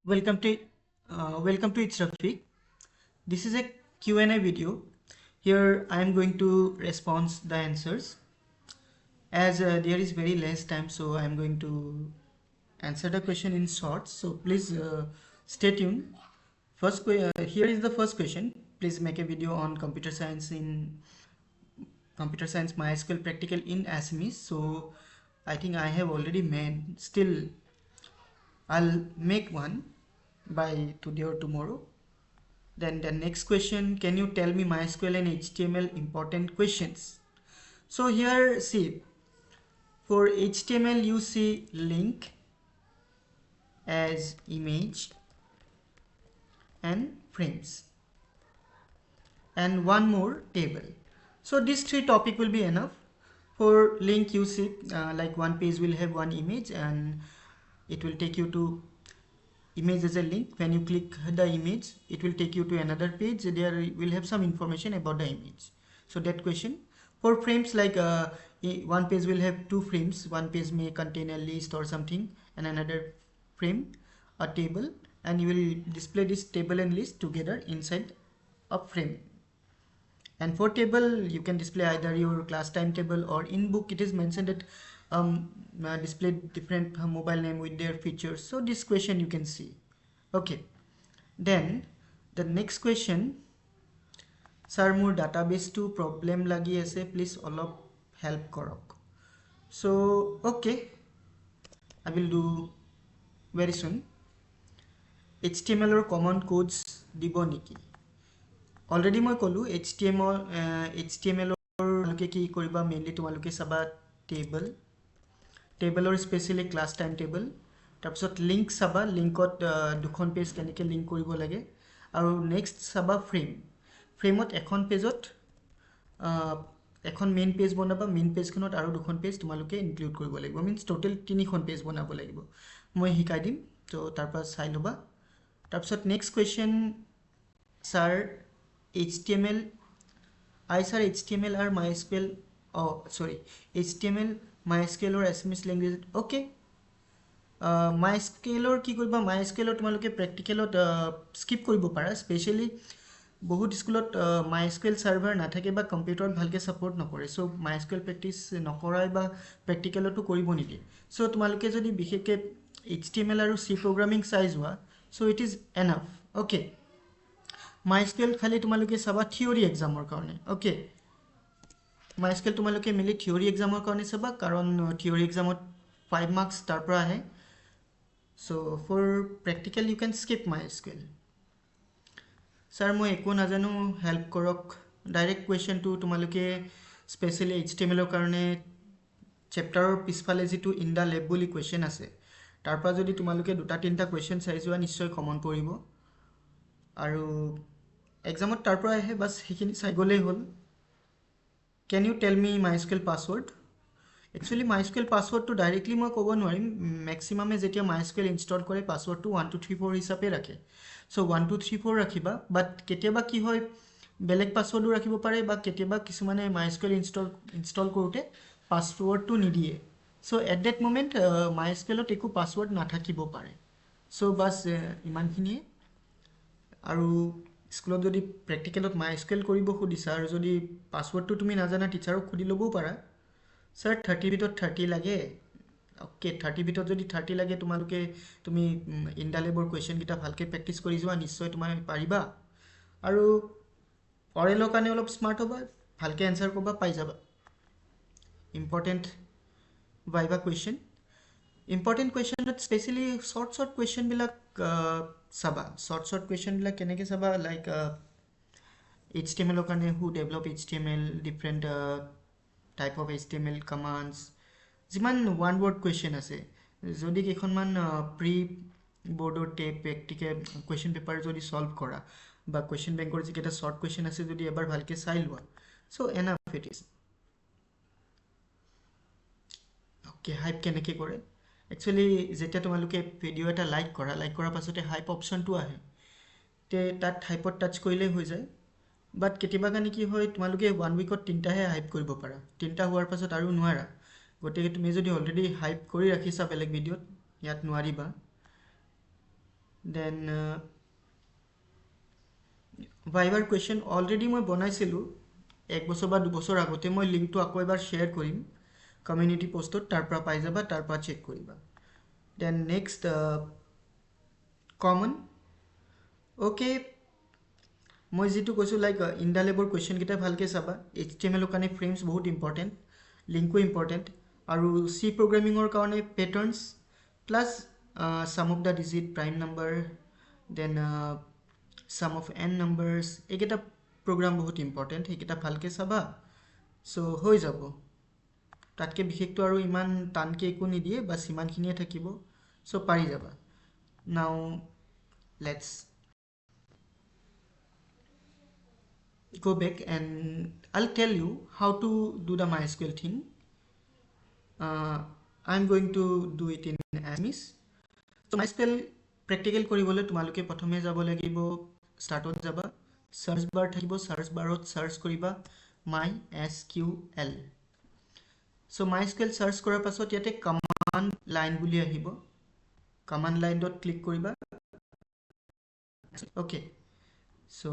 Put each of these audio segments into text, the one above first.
Welcome to ItzRafiq. This is a Q&A video. Here I am going to respond the answers. As there is very less time, so I am going to answer the question in short. So please stay tuned. Here is the first question. Please make a video on computer science MySQL practical in Assamese. So I think I have already made. Still, I'll make one by today or tomorrow. Then the next question, can you tell me MySQL and HTML important questions? So here see, for HTML you see link as image and frames and one more table. So these three topic will be enough. For link you see like one page will have one image and it will take you to image as a link. When you click the image, it will take you to another page. There will have some information about the image. So that question. For frames, like one page will have two frames. One page may contain a list or something, and another frame a table, and you will display this table and list together inside a frame. And for table, you can display either your class timetable, or in book it is mentioned that display different mobile name with their features. So this question you can see. Okay, then the next question, sir more database to problem lagi ase, please olop help korok. So okay, I will do very soon. HTML or common codes dibo niki? Already মই কলো HTML তোমালোকে কি কৰিবা mainly তোমালোকে চাবা টেবলৰ specially class time table তাৰপিছত link চাবা লিংকত দুখন পেজ কেনেকৈ লিংক কৰিব লাগে আৰু নেক্সট চাবা ফ্ৰেমত এখন পেজত এখন মেইন পেজ বনাবা মেইন পেজখনত আৰু দুখন পেজ তোমালোকে ইনক্লুড কৰিব লাগিব মিন্স টোটেল তিনিখন পেজ বনাব লাগিব মই শিকাই দিম তো তাৰপৰা চাই ল'বা তাৰপিছত next question sir HTML or MySQL HTML MySQL or Assamese language okay MySQL or কি কৰিবা MySQL or তোমালোকে প্ৰেক্টিকেলত স্কিপ কৰিব পাৰা স্পেশালি বহুত স্কুলত MySQL সাৰ্ভাৰ নাথাকে বা কম্পিউটাৰত ভালকে সাপোৰ্ট নকৰে সো MySQL প্ৰেক্টিস নকৰাই বা প্ৰেক্টিকেলটো কৰিব নিদিয়ে সো তোমালোকে যদি বিশেষকে HTML আৰু C প্ৰগ্ৰামিং চাই যোৱা so it is enough okay MySQL খালি তোমালোকে চাবা থিওৰি এক্সামৰ কাৰণে ওকে MySQL তোমালোকে মিলি থিওৰি এক্সামৰ কাৰণে চাবা কাৰণ থিওৰি এক্সামত 5 মাৰ্কস তাৰ পৰা আহে so for practical you can skip MySQL sir মই একো নাজানো হেল্প কৰক ডাইৰেক্ট কোৱেশ্চনটো তোমালোকে স্পেশালি HTML ৰ কাৰণে চেপ্টাৰৰ পিছফালে যেটো ইন দা লেব বুলি কোৱেশ্চন আছে তাৰ পৰা যদি তোমালোকে দুটা তিনটা কোৱেশ্চন চাই যোৱা নিশ্চয় কমন পৰিব আৰু এক্সামত তাৰ পৰা আহে বাস সেইখিনি চাই গলেই হ'ল Can you tell me MySQL password? Actually MySQL password to directly মই ক'ব নোৱাৰিম maximum যেতিয়া MySQL install কৰে password to 1234 হিচাপে ৰাখে so 1234 ৰাখিবা but কেতিয়াবা কি হয় বেলেগ password ৰাখিব পাৰে বা কেতিয়াবা কিছুমানে MySQL install কৰোতে password to নিদিয়ে so at that moment MySQL ত একো password নাথাকিব পাৰে so বাস ইমানখিনিয়ে আৰু স্কুলত যদি প্ৰেক্টিকেলত MySQL কৰিব খুদিছা আৰু যদি পাসওয়াৰ্ডটো তুমি নাজানা টিচাৰক খুদি লবও পাৰা স্যাৰ 30 ভিতৰত 30 লাগে ওকে 30 ভিতৰত যদি 30 লাগে তুমি ইনডালেবৰ কোৱেশ্চন কিটা ভালকে প্ৰেক্টিস কৰি যোৱা নিশ্চয় তুমি পাৰিবা আৰু অৰেলৰ কাৰণে অলপ স্মাৰ্ট হ'বা ভালকে আনসাৰ কৰবা পাই যাবা important viva question important question that specially short question bilak saba short question bilak keneke saba like HTML or kane who develop HTML different type of HTML commands jiman one word question ase jodi kekhonman pre board or tape practical question paper jodi solve kora ba question bank or jiketa short question ase jodi ebar bhalke sai lwa so enough it is okay hype keneke kore Actually যেতিয়া তোমালোকে video এটা like কৰা পাছতে hype অপচনটো আহে তে তাত হাইপত touch কৰিলে হৈ যায় বাট কেতিয়াবা কানি কি হয় তোমালোকে 1 উইকত তিনটাহে হাইপ কৰিব পাৰা তিনটা হোৱাৰ পাছত আৰু নোৱাৰা গতিকে তুমি যদি অলৰেডি হাইপ কৰি ৰাখিছা বেলেগ ভিডিওত ইয়াত নোৱাৰিবা দেন ভাইভাৰ কুৱেশ্যন অলৰেডি মই বনাইছিলোঁ 1 বছৰ বা 2 বছৰ আগতে মই লিংকটো আকৌ এবাৰ শ্বেয়াৰ কৰিম কমিউনিটি পোষ্টত তাৰ পৰা পাই যাবা তাৰ পৰা চেক কৰিবা দেন নেক্সট কমন অ'কে মই যেটো কৈছোঁ লাইক ইনডালেবৰ কুৱেশ্যন কেইটা ভালকৈ চাবা HTML কাৰণে ফ্ৰেমছ বহুত ইম্পৰ্টেণ্ট লিংকো ইম্পৰ্টেণ্ট আৰু C প্ৰগ্ৰামিঙৰ কাৰণে patterns plus sum of the digit prime number then sum of n numbers এইকেইটা প্ৰগ্ৰাম বহুত ইম্পৰ্টেণ্ট সেইকেইটা ভালকৈ চাবা চ' হৈ যাব তাতকৈ বিশেষটো আৰু ইমান টানকৈ একো নিদিয়ে বাছ ইমানখিনিয়ে থাকিব চ' পাৰি যাবা নাও let's go back and I'll tell you how to do the MySQL thing. I'm going to do it in Assamese. So MySQL practical কৰিবলৈ তোমালোকে প্ৰথমে যাব লাগিব startত যাবা search bar থাকিব search barত search কৰিবা MySQL. So MySQL search কৰাৰ পাছত ইয়াতে command line বুলি আহিব command line dot click কৰিবা okay so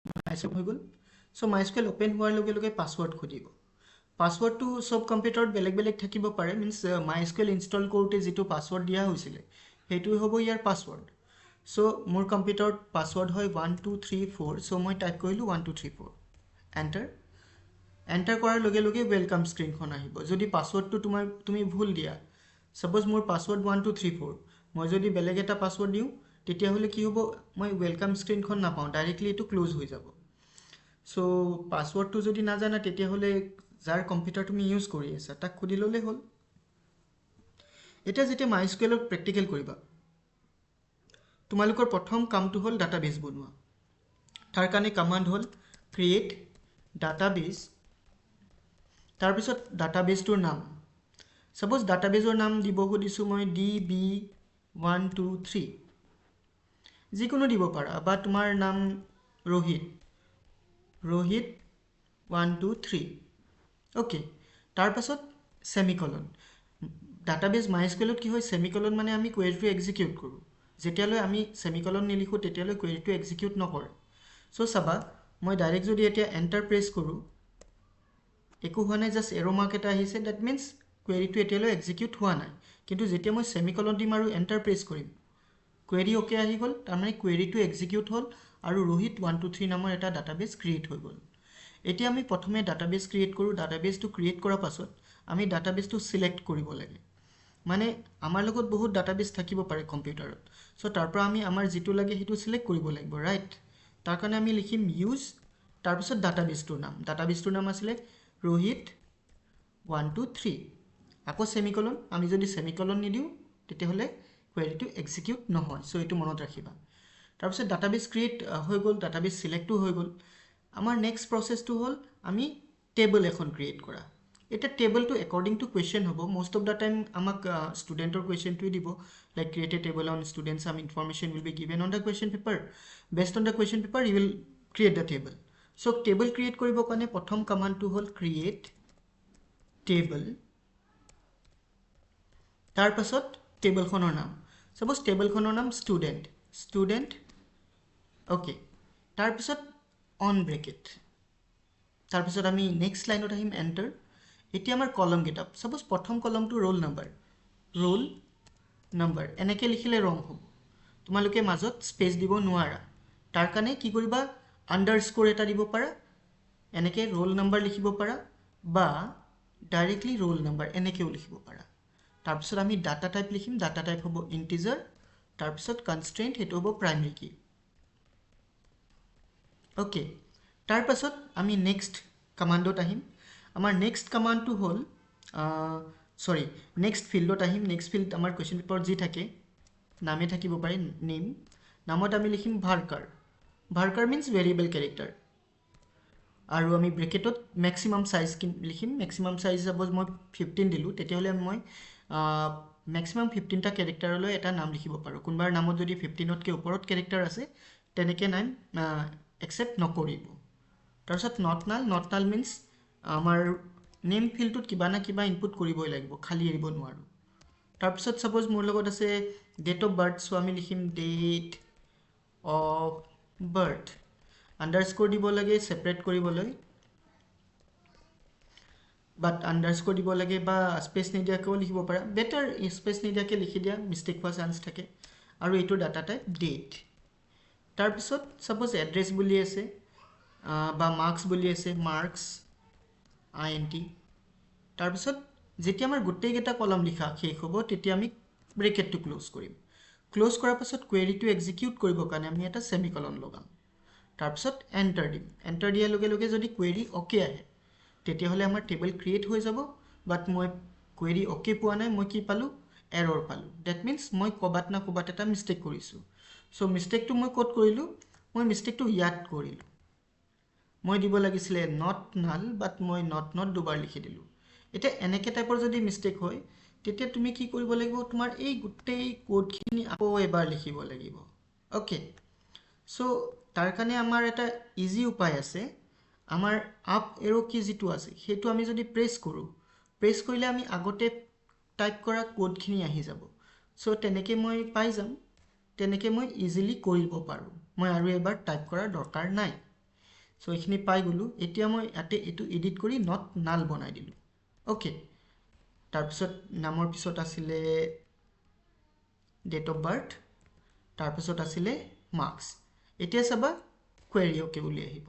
MySQL হৈ গ'ল চ' MySQL অ'পেন হোৱাৰ লগে লগে পাছৱৰ্ড খুজিব পাছৱৰ্ডটো চব কম্পিউটাৰত বেলেগ বেলেগ থাকিব পাৰে মিনছ MySQL ইনষ্টল কৰোঁতে যিটো পাছৱৰ্ড দিয়া হৈছিলে সেইটোৱে হ'ব ইয়াৰ পাছৱৰ্ড চ' মোৰ কম্পিউটাৰত পাছৱৰ্ড হয় 1234 চ' মই টাইপ কৰিলোঁ 1234 এণ্টাৰ কৰাৰ লগে লগে ৱেলকাম স্ক্ৰীণখন আহিব যদি পাছৱৰ্ডটো তুমি ভুল দিয়া ছাপ'জ মোৰ পাছৱৰ্ড 1234 মই যদি বেলেগ এটা পাছৱৰ্ড দিওঁ তেতিয়াহ'লে কি হ'ব মই ৱেলকাম স্ক্ৰীণখন নাপাওঁ ডাইৰেক্টলি এইটো ক্ল'জ হৈ যাব চ' পাছৱৰ্ডটো যদি নাজানা তেতিয়াহ'লে যাৰ কম্পিউটাৰ তুমি ইউজ কৰি আছা তাক সুধি ল'লেই হ'ল এতিয়া যেতিয়া MySQLত প্ৰেক্টিকেল কৰিবা তোমালোকৰ প্ৰথম কামটো হ'ল ডাটাবেছ বনোৱা তাৰ কাৰণে কমাণ্ড হ'ল ক্ৰিয়েট ডাটাবেছ তাৰপিছত ডাটাবেছটোৰ নাম ছাপ'জ ডাটাবেছৰ নাম দিব খুজিছোঁ মই DB123 যিকোনো দিব পাৰা বা তোমাৰ নাম ৰোহিত 123 অ'কে তাৰপাছত ছেমিকলন ডাটাবেছ MySQLত কি হয় ছেমিকলন মানে আমি কুৱেৰিটো এক্সিকিউট কৰোঁ যেতিয়ালৈ আমি ছেমিকলন নিলিখোঁ তেতিয়ালৈ কুৱেৰিটো এক্সিকিউট নকৰে চ' চাবা মই ডাইৰেক্ট যদি এতিয়া এণ্টাৰ প্ৰেছ কৰোঁ একো হোৱা নাই জাষ্ট এৰ' মাৰ্ক এটা আহিছে ডেট মিনছ কুৱেৰিটো এতিয়ালৈ এক্সিকিউট হোৱা নাই কিন্তু যেতিয়া মই ছেমিকলন দিম আৰু এণ্টাৰ প্ৰেছ কৰিম কুৱেৰি অ'কে আহি গ'ল তাৰমানে কুৱেৰিটো এক্সিকিউট হ'ল আৰু ৰোহিত 123 নামৰ এটা ডাটাবেছ ক্ৰিয়েট হৈ গ'ল এতিয়া আমি প্ৰথমে ডাটাবেছ ক্ৰিয়েট কৰোঁ ডাটাবেছটো ক্ৰিয়েট কৰাৰ পাছত আমি ডাটাবেছটো চিলেক্ট কৰিব লাগে মানে আমাৰ লগত বহুত ডাটাবেছ থাকিব পাৰে কম্পিউটাৰত চ' তাৰ পৰা আমি আমাৰ যিটো লাগে সেইটো চিলেক্ট কৰিব লাগিব ৰাইট তাৰ কাৰণে আমি লিখিম ইউজ তাৰপিছত ডাটাবেছটোৰ নাম আছিলে ৰোহিত 123 আকৌ ছেমিকলন আমি যদি ছেমিকলন নিদিওঁ তেতিয়াহ'লে কুৱেৰিটো এক্সিকিউট নহয় চ' এইটো মনত ৰাখিবা তাৰপিছত ডাটাবেছ ক্ৰিয়েট হৈ গ'ল ডাটাবেছ চিলেক্টো হৈ গ'ল আমাৰ নেক্সট প্ৰচেছটো হ'ল আমি টেবল এখন ক্ৰিয়েট কৰা এতিয়া টেবলটো একৰ্ডিং টু কুৱেশ্যন হ'ব মষ্ট অফ দ্য টাইম আমাক ষ্টুডেণ্টৰ কুৱেশ্যনটোৱে দিব like create a table on student some information will be given on the question paper based on the question paper you will create the table so' table create কৰিবৰ কাৰণে প্ৰথম কমাণ্ডটো হ'ল create table তাৰপাছত টেবলখনৰ নাম ছাপ'জ টেবলখনৰ নাম student okay তাৰপিছত on bracket তাৰপিছত আমি নেক্সট লাইনত আহিম এণ্টাৰ এতিয়া আমাৰ কলমকেইটা ছাপ'জ প্ৰথম কলমটো ৰোল নাম্বাৰ এনেকৈ লিখিলে ৰং হ'ব তোমালোকে মাজত স্পেচ দিব নোৱাৰা তাৰ কাৰণে কি কৰিবা আণ্ডাৰস্ক'ৰ এটা দিব পাৰা এনেকৈ ৰোল নাম্বাৰ লিখিব পাৰা বা ডাইৰেক্টলি ৰোল নাম্বাৰ এনেকৈও লিখিব পাৰা তাৰপিছত আমি ডাটা টাইপ লিখিম ডাটা টাইপ হ'ব ইণ্টিজাৰ তাৰপিছত কনষ্ট্ৰেইণ্ট সেইটো হ'ব প্ৰাইমেৰী কি অ'কে তাৰপাছত আমি নেক্সট কমাণ্ডত আহিম আমাৰ নেক্সট কমাণ্ডটো হ'ল নেক্সট ফিল্ডত আহিম নেক্সট ফিল্ড আমাৰ কুৱেশ্যন পেপাৰত যি থাকে নামে থাকিব পাৰে নেম নামত আমি লিখিম ভাৰ্কাৰ মিনছ ভেৰিয়েবল কেৰেক্টাৰ আৰু আমি ব্ৰেকেটত মেক্সিমাম চাইজ লিখিম মেক্সিমাম চাইজ ছাপ'জ মই 15 দিলোঁ তেতিয়াহ'লে মই মেক্সিমাম 15টা কেৰেক্টাৰলৈ এটা নাম লিখিব পাৰোঁ কোনোবাৰ নামত যদি 15তকৈ ওপৰত কেৰেক্টাৰ আছে তেনেকৈ নাম একচেপ্ট নকৰিব তাৰপিছত নট নাল মিনছ আমাৰ নেম ফিল্ডটোত কিবা না কিবা ইনপুট কৰিবই লাগিব খালী এৰিব নোৱাৰোঁ তাৰপিছত সাপোজ মোৰ লগত আছে ডেট অফ বাৰ্থ সো আমি লিখিম ডেট অফ বাৰ্থ আন্ডাৰস্কোৰ দিব লাগে সেপাৰেট কৰিবলৈ বাট আন্ডাৰস্কোৰ দিব লাগে বা স্পেচ নিদিয়াকেও লিখিব পাৰা বেটাৰ স্পেচ নিদিয়াকে লিখি দিয়া মিষ্টেক হোৱা চান্স থাকে আৰু এইটো ডাটা টাইপ ডেট তাৰপিছত সাপোজ এড্ৰেছ বুলি আছে বা মাৰ্কস বুলি আছে মাৰ্কস INT তাৰপিছত যেতিয়া আমাৰ গোটেইকেইটা কলম লিখা শেষ হ'ব তেতিয়া আমি ব্ৰেকেটটো ক্লোজ কৰিম ক্লোজ কৰাৰ পাছত কোৱেৰিটো এক্সিকিউট কৰিবৰ কাৰণে আমি এটা সেমিকলন লগাম তাৰপিছত এন্টাৰ দিম এন্টাৰ দিয়াৰ লগে লগে যদি কোৱেৰি ওকে আহে তেতিয়াহ'লে আমাৰ টেবল ক্ৰিয়েট হৈ যাব বাট মই কোৱেৰি ওকে পোৱা নাই মই কি পালো এৰৰ পালো দ্যাট মিন্স মই কবাত না কবাত এটা মিষ্টেক কৰিছো সো মিষ্টেকটো মই কোড কৰিলো মই মিষ্টেকটো ইয়াত কৰিলো মই দিব লাগিছিলে নট নাল বাট মই নট দুবাৰ লিখি দিলো এটা এনেকে টাইপৰ যদি মিষ্টেক হয় তেতিয়া তুমি কি কৰিব লাগিব তোমাৰ এই গুটেই কোডখিনি আকৌ এবাৰ লিখিব লাগিব ওকে সো তাৰ কাৰণে আমাৰ এটা ইজি উপায় আছে আমাৰ আপ এৰো কি যেটো আছে হেতু আমি যদি প্ৰেছ কৰো প্ৰেছ কৰিলে আমি আগতে টাইপ কৰা কোডখিনি আহি যাব সো তেনেকে মই পাই যাম তেনেকে মই ইজিলি কৰিব পাৰো মই আৰু এবাৰ টাইপ কৰাৰ দৰকাৰ নাই সো এইখিনি পাই গলো এতিয়া মই ইয়াতে এটো এডিট কৰি নট নাল বনাই দিলো ওকে তাৰপিছত নামৰ পিছত আছিলে ডেট অফ বাৰ্থ তাৰপিছত আছিলে মাৰ্কস এতিয়া চাবা কোৱেৰি ওকে বুলি আহিব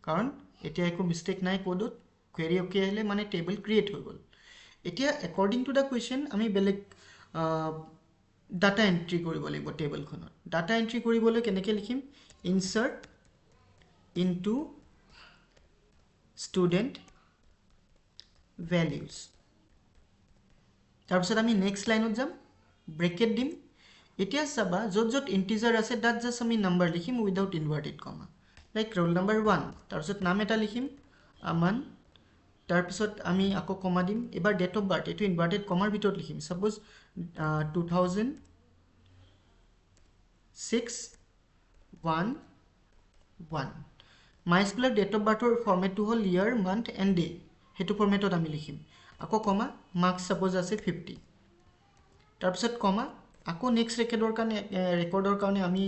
কাৰণ এতিয়া একো মিষ্টেক নাই কোডত কোৱেৰি ওকে আহিলে মানে টেবল ক্ৰিয়েট হৈ গল এতিয়া একৰ্ডিং টু দা কোৱেশ্চন আমি বেলেগ ডাটা এন্ট্ৰি কৰিব লাগিব টেবলখনত ডাটা এন্ট্ৰি কৰিবলৈ কেনেকৈ লিখিম ইনসাৰ্ট into student values তাৰপিছত আমি নেক্সট লাইনত যাম ব্ৰেকেট দিম এতিয়া চাবা যত যত ইন্টিজাৰ আছে তাত জাস্ট আমি নাম্বাৰ লিখিম উইদাউট ইনভাৰ্টেড কমা লাইক ৰোল নাম্বাৰ 1 তাৰপিছত নাম এটা লিখিম আমান তাৰপিছত আমি আকৌ কমা দিম এবাৰ ডেট অফ বাৰ্থ এটো ইনভাৰ্টেড কমাৰ ভিতৰত লিখিম suppose 2006-1-1 MySQL date of birth format to whole year, month and day. हेतु format আমি লিখিম আকৌ কমা marks suppose আছে 50 তাৰপিছত কমা আকৌ নেক্সট ৰেকৰ্ডৰ কাৰণে আমি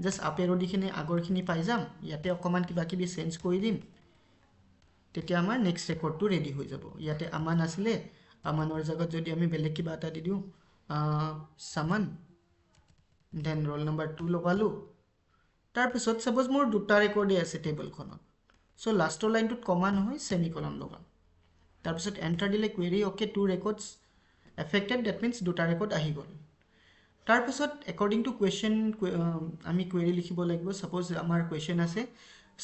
জাস্ট আপ এৰো দিখিনি আগৰখিনি পাই যাম ইয়াতে অকমান কিবা কিবি চেঞ্জ কৰি দিম তেতিয়া আমাৰ নেক্সট ৰেকৰ্ডটো ৰেডি হৈ যাব ইয়াতে আমান আছিলে আমানৰ জায়গাত যদি আমি বেলেগ কিবা এটা দি দিও সামান দেন ৰোল নাম্বাৰ 2 লগালো তাৰপিছত সাপোজ মোৰ দুটা ৰেকৰ্ডে আছে টেবলখনত সো লাষ্টৰ লাইনটোত কমা নহয় সেমিকলন লগাম তাৰপিছত এন্টাৰ দিলে query okay two records affected that means দুটা ৰেকৰ্ড আহি গল তাৰপিছত একৰ্ডিং টু কোৱেশ্চন আমি কোৱেৰি লিখিব লাগিব সাপোজ আমাৰ কোৱেশ্চন আছে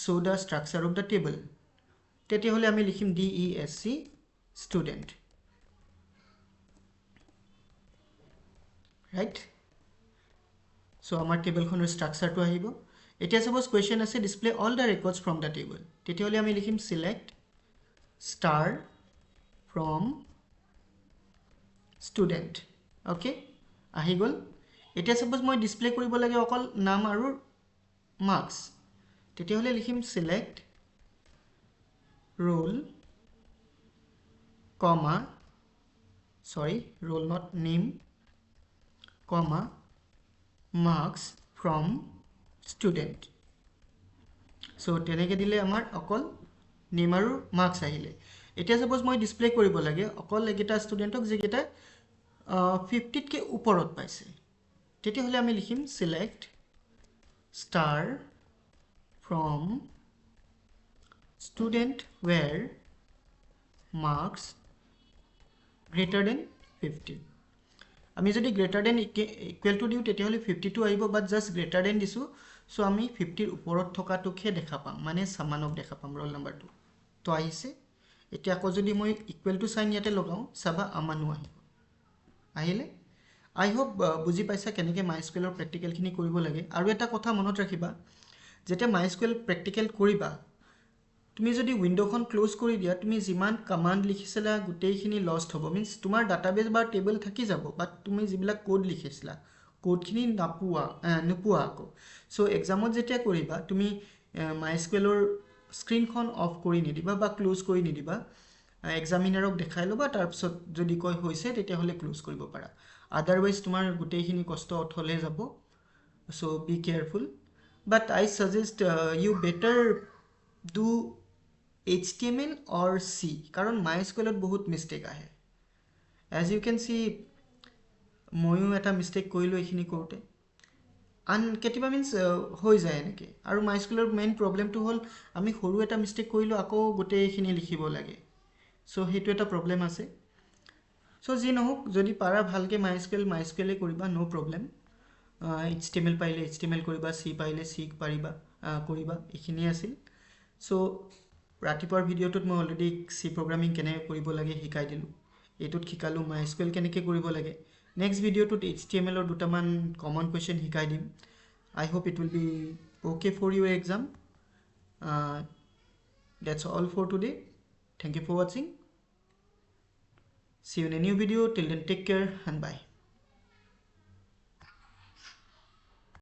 শো দা ষ্ট্ৰাকচাৰ অফ দা টেবল তেতিয়াহলে আমি লিখিম DESC ষ্টুডেন্ট ৰাইট সো আমাৰ টেবলখনৰ ষ্ট্ৰাকচাৰটো আহিব এতিয়া সাপোজ কোৱেশ্চন আছে display all the records from the table তেতিয়াহলে আমি লিখিম select star from student okay আহি গল এতিয়া সাপোজ মই ডিসপ্লে কৰিব লাগে অকল নাম আৰু মাৰ্কস তেতিয়াহলে লিখিম select roll comma sorry roll not name comma marks from student so তেনেকে দিলে আমাৰ অকল নেম আৰু মাৰ্কস আহিলে এতিয়া সাপোজ মই ডিসপ্লে কৰিব লাগে অকল একেটা ষ্টুডেন্টক যেকেটা 50 কে ওপৰত পাইছে তেতিয়াহলে আমি লিখিম select star from student where marks greater than 50 আমি যদি greater than equal to দিও তেতিয়াহলে 52 আহিব বাট জাস্ট greater than দিছো সো আমি 50 ৰ ওপৰত থকাটোকে দেখা পাম মানে সমানক দেখা পাম ৰোল নাম্বাৰটো তো আহিছে এতিয়া আকৌ যদি মই ইকুৱেল টু সাইন ইয়াতে লগাও সাবা আমানো আহিব আহিলে আই হোপ বুজি পাইছা কেনেকৈ MySQL ৰ প্ৰেক্টিকেল খিনি কৰিব লাগে আৰু এটা কথা মনত ৰাখিবা যেতিয়া MySQL প্ৰেক্টিকেল কৰিবা তুমি যদি উইন্ডোখন ক্লোজ কৰি দিয়া তুমি যিমান কমান্ড লিখিছিলা গুটেইখিনি লস্ট হ'ব মিন্স তোমাৰ ডাটাবেস বা টেবল থাকি যাব বাট তুমি যিবিলা কোড লিখিছিলা কোডখিনি নোপোৱা আকৌ সো এক্সামত যেতিয়া কৰিবা তুমি MySQL ৰ স্ক্ৰিনখন অফ কৰি নিদিবা বা ক্লোজ কৰি নিদিবা এক্সামিনাৰক দেখাই ল'বা, তাৰপিছত যদি কয় হৈছে তেতিয়াহ'লে ক্লোজ কৰিব পাৰা। আদাৰৱাইজ তোমাৰ গোটেইখিনি কষ্ট অথলে যাব। So' be careful, but I suggest you better do HTML or C, কাৰণ MySQLত বহুত মিষ্টেক আহে। এজ ইউ কেন চি ময়ো এটা মিষ্টেক কৰিলোঁ এইখিনি কৰোঁতে, কেতিয়াবা মিনছ হৈ যায় এনেকৈ। আৰু MySQLৰ মেইন প্ৰব্লেমটো হ'ল আমি সৰু এটা মিষ্টেক কৰিলোঁ আকৌ গোটেইখিনি লিখিব লাগে, চ' সেইটো এটা প্ৰব্লেম আছে। চ' যি নহওক, যদি পাৰা ভালকৈ MySQL কৰিবা, ন' প্ৰব্লেম। HTML পাৰিলে HTML কৰিবা, C পাৰিলে C কৰিবা, এইখিনিয়ে আছিল। চ' ৰাতিপুৱাৰ ভিডিঅ'টোত মই অলৰেডি C প্ৰগ্ৰামিং কেনেকৈ কৰিব লাগে শিকাই দিলোঁ, এইটোত শিকালোঁ MySQL কেনেকৈ কৰিব লাগে। নেক্সট ভিডিঅ'টোত HTMLৰ দুটামান কমন কুৱেশ্যন শিকাই দিম। I hope it will be okay for your exam. That's all for today. Thank you for watching. See you in a new video. Till then, take care and bye.